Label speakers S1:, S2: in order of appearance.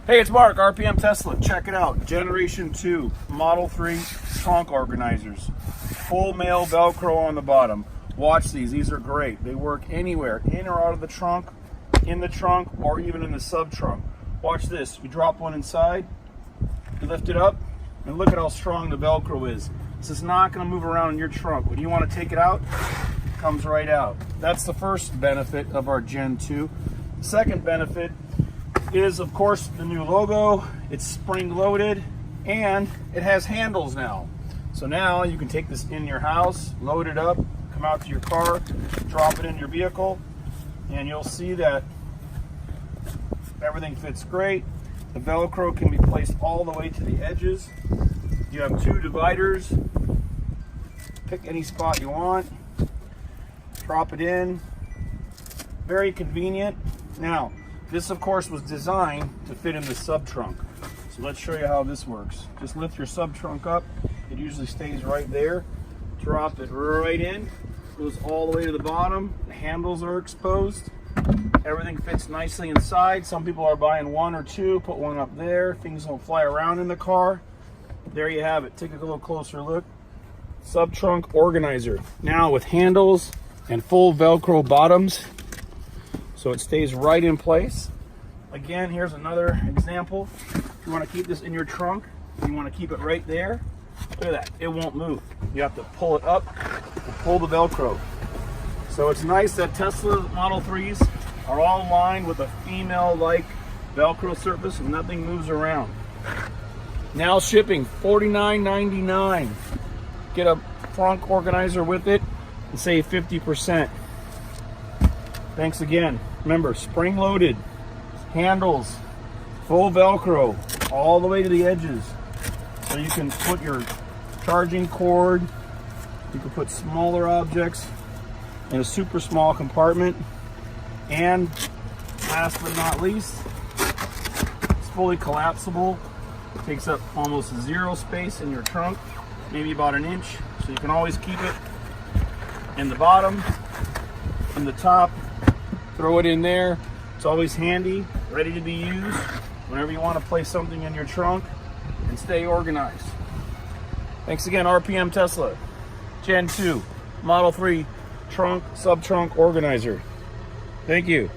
S1: Hey, it's Mark, RPM Tesla. Check it out. Generation 2, Model 3 trunk organizers. Full male Velcro on the bottom. Watch these. These are great. They work anywhere, in or out of the trunk, in the trunk, or even in the sub-trunk. Watch this. You drop one inside, you lift it up, and look at how strong the Velcro is. This is not going to move around in your trunk. When you want to take it out, it comes right out. That's the first benefit of our Gen 2. The second benefit is, of course, the new logo. It's spring loaded and it has handles now. So now you can take this in your house, load it up, come out to your car, drop it in your vehicle, and you'll see that everything fits great. The Velcro can be placed all the way to the edges. You have two dividers. Pick any spot you want, drop it in. Very convenient. Now, this, of course, was designed to fit in the sub-trunk. So let's show you how this works. Just lift your sub-trunk up. It usually stays right there. Drop it right in. Goes all the way to the bottom. The handles are exposed. Everything fits nicely inside. Some people are buying one or two. Put one up there. Things don't fly around in the car. There you have it. Take a little closer look. Sub-trunk organizer. Now with handles and full Velcro bottoms, so it stays right in place. Again, here's another example. If you want to keep this in your trunk, you want to keep it right there, look at that, it won't move. You have to pull it up and pull the Velcro. So it's nice that Tesla Model 3s are all lined with a female-like Velcro surface and nothing moves around. Now shipping $49.99. Get a trunk organizer with it and save 50%. Thanks again. Remember, spring loaded, handles, full Velcro, all the way to the edges. So you can put your charging cord, you can put smaller objects in a super small compartment. And last but not least, it's fully collapsible. It takes up almost zero space in your trunk, maybe about an inch. So you can always keep it in the bottom, in the top. Throw it in there. It's always handy, ready to be used whenever you want to place something in your trunk and stay organized. Thanks again, RPM Tesla. Gen 2, Model 3 trunk, sub-trunk organizer. Thank you.